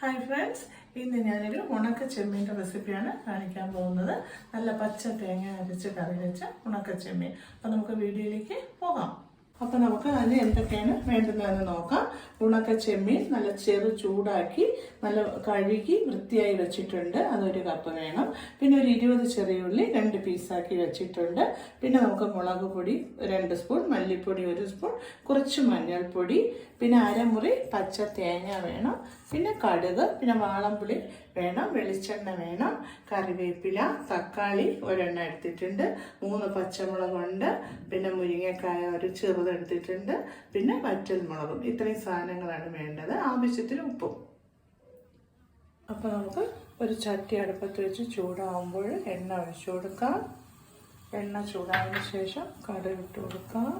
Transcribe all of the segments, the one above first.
Hi friends, ഇന്ന് ഞാനൊരു ഉണക്ക ചെമ്മീൻ്റെ റെസിപ്പിയാണ് കാണിക്കാൻ പോകുന്നത്. നല്ല പച്ച തേങ്ങ അരച്ച് കറി വെച്ച ഉണക്ക ചെമ്മീൻ. അപ്പോൾ നമുക്ക് വീഡിയോയിലേക്ക് പോകാം. അപ്പോൾ നമുക്ക് അതിന് എന്തൊക്കെയാണ് വേണ്ടുന്നതെന്ന് നോക്കാം. ഉണക്ക ചെമ്മീൻ നല്ല ചെറു ചൂടാക്കി നല്ല കഴുകി വൃത്തിയായി വെച്ചിട്ടുണ്ട്, അതൊരു കപ്പ് വേണം. പിന്നെ ഒരു 20 ചെറിയ ഉള്ളി 2 പീസാക്കി വെച്ചിട്ടുണ്ട്. പിന്നെ നമുക്ക് മുളക് പൊടി 2 സ്പൂൺ, മല്ലിപ്പൊടി 1 സ്പൂൺ, കുറച്ച് മഞ്ഞൾപ്പൊടി, പിന്നെ അരമുറി പച്ച തേങ്ങ വേണം, പിന്നെ കടുക്, പിന്നെ വാളംപുളി വേണം, വെളിച്ചെണ്ണ വേണം, കറിവേപ്പില, തക്കാളി ഒരെണ്ണം എടുത്തിട്ടുണ്ട്, 3 പച്ചമുളകുണ്ട്, പിന്നെ മുരിങ്ങക്കായ ഒരു ചെറുതെടുത്തിട്ടുണ്ട്, പിന്നെ വറ്റൽ മുളകും. ഇത്രയും സാധനങ്ങളാണ് വേണ്ടത്. ആവശ്യത്തിന് ഉപ്പും. അപ്പോൾ നമുക്ക് ഒരു ചട്ടി അടുപ്പത്ത് വെച്ച് ചൂടാകുമ്പോൾ എണ്ണ ഒഴിച്ചു കൊടുക്കാം. എണ്ണ ചൂടായതിന് ശേഷം കടുക് ഇട്ട് കൊടുക്കാം.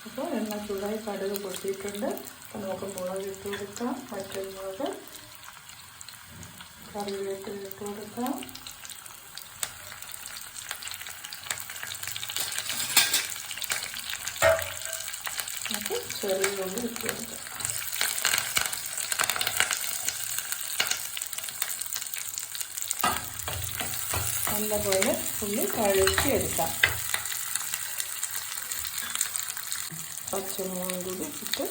അപ്പോൾ എണ്ണ ചൂടായി കടുക് പൊട്ടിയിട്ടുണ്ട്. അപ്പോൾ നമുക്ക് മുളക് ഇട്ട് കൊടുക്കാം. വറ്റൽ മുളക്, കറിവേപ്പില ഇട്ട് കൊടുക്കാം. നമുക്ക് ചെറിയ ഉള്ളി ഇട്ട് കൊടുക്കാം. നല്ലപോലെ ഉള്ളി കഴുകിയെടുക്കാം. പച്ചമുളകും കൂടി ഇട്ട്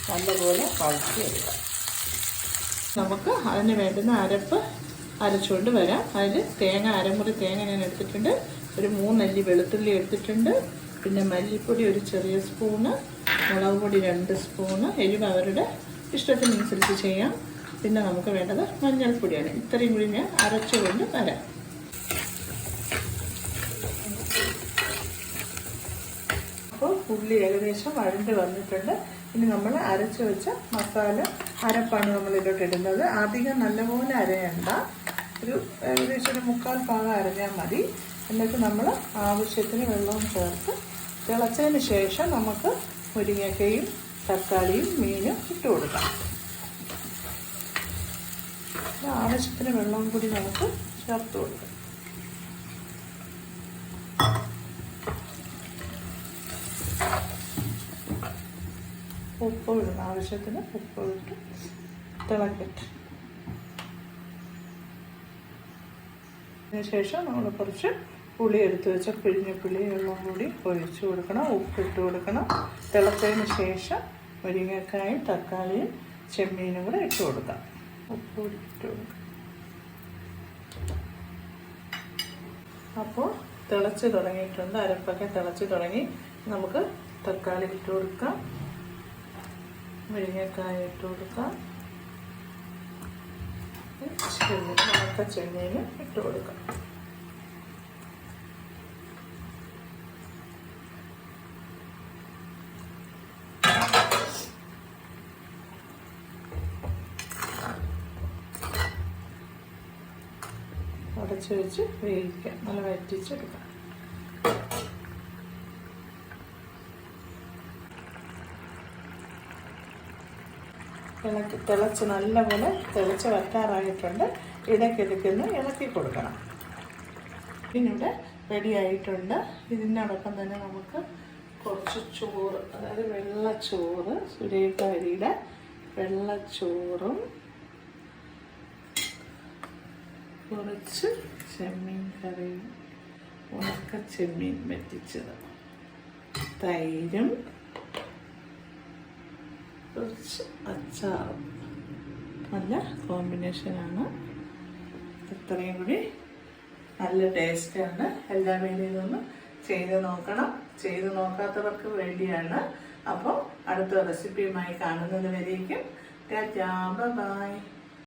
നല്ലപോലെ വഴറ്റിയെടുക്കാം. നമുക്ക് അതിന് വേണ്ടുന്ന അരപ്പ് അരച്ചുകൊണ്ട് വരാം. അതിൽ അരമുറി തേങ്ങ ഞാൻ എടുത്തിട്ടുണ്ട്, ഒരു 3 അല്ലി വെളുത്തുള്ളി എടുത്തിട്ടുണ്ട്, പിന്നെ മല്ലിപ്പൊടി ഒരു ചെറിയ സ്പൂണ്, മുളക് പൊടി 2 സ്പൂണ്, എരിവ് അവരുടെ ഇഷ്ടത്തിനനുസരിച്ച് ചെയ്യാം. പിന്നെ നമുക്ക് വേണ്ടത് മഞ്ഞൾപ്പൊടിയാണ്. ഇത്രയും കൂടി ഞാൻ അരച്ചുകൊണ്ട് വരാം. അപ്പോൾ ഉള്ളി ഏകദേശം വഴണ്ട് വന്നിട്ടുണ്ട്. ഇനി നമ്മൾ അരച്ച് വെച്ച മസാല അരപ്പാണ് നമ്മൾ ഇതിലോട്ട് ഇടുന്നത്. അധികം നല്ലപോലെ അരയണ്ട, ഒരു ഏകദേശം ഒരു 3/4 ഭാഗം അരഞ്ഞാൽ മതി. എന്നിട്ട് നമ്മൾ ആവശ്യത്തിന് വെള്ളവും ചേർത്ത് തിളച്ചതിന് ശേഷം നമുക്ക് മുരിങ്ങക്കയും തക്കാളിയും മീനും ഇട്ട് കൊടുക്കാം. ആവശ്യത്തിന് വെള്ളവും കൂടി നമുക്ക് ചേർത്ത് കൊടുക്കാം. ഉപ്പ് ഇടുന്ന ആവശ്യത്തിന് ഉപ്പ് ഇട്ട് തിളക്കട്ടെ. അതിനുശേഷം നമ്മൾ കുറച്ച് പുളി എടുത്ത് വെച്ച പിഴിഞ്ഞ പുളി വെള്ളം കൂടി ഒഴിച്ചു കൊടുക്കണം. ഉപ്പിട്ട് കൊടുക്കണം. തിളച്ചതിന് ശേഷം മുരിങ്ങക്കായും തക്കാളിയും ചെമ്മീനും കൂടെ ഇട്ട് കൊടുക്കാം. ഉപ്പ് കൂടി ഇട്ട് കൊടുക്കാം. അപ്പോൾ തിളച്ച് തുടങ്ങിയിട്ടുണ്ട്. അരപ്പൊക്കെ തിളച്ച് തുടങ്ങി. നമുക്ക് തക്കാളി ഇട്ട് കൊടുക്കാം, മുരിങ്ങക്കായ ഇട്ട് കൊടുക്കാം, ഉണക്ക ചെമ്മീനും ഇട്ട് കൊടുക്കാം. അടച്ച് വെച്ച് വേവിക്കാം. നല്ല വറ്റിച്ചെടുക്കാം. തിളച്ച് നല്ലപോലെ തിളച്ച് വറ്റാറായിട്ടുണ്ട്. ഇടയ്ക്കിടയ്ക്കൊന്ന് ഇളക്കി കൊടുക്കണം. പിന്നിവിടെ റെഡി ആയിട്ടുണ്ട്. ഇതിനോടൊപ്പം തന്നെ നമുക്ക് കുറച്ച് ചോറ്, അതായത് വെള്ളച്ചോറ്, സുരേഖ അരിയുടെ വെള്ളച്ചോറും കുറച്ച് ചെമ്മീൻ കറിയും ഉണക്ക ചെമ്മീൻ വറ്റിച്ചത്, തൈരും കുറച്ച് അച്ചാറും നല്ല കോമ്പിനേഷനാണ്. ഇത്രയും കൂടി നല്ല ടേസ്റ്റാണ്. എല്ലാവരും ഇതൊന്ന് ചെയ്ത് നോക്കണം. ചെയ്ത് നോക്കാത്തവർക്ക് വേണ്ടിയാണ്. അപ്പോൾ അടുത്ത റെസിപ്പിയുമായി കാണുന്നത് വരേക്കും ടാറ്റാ, ബൈ.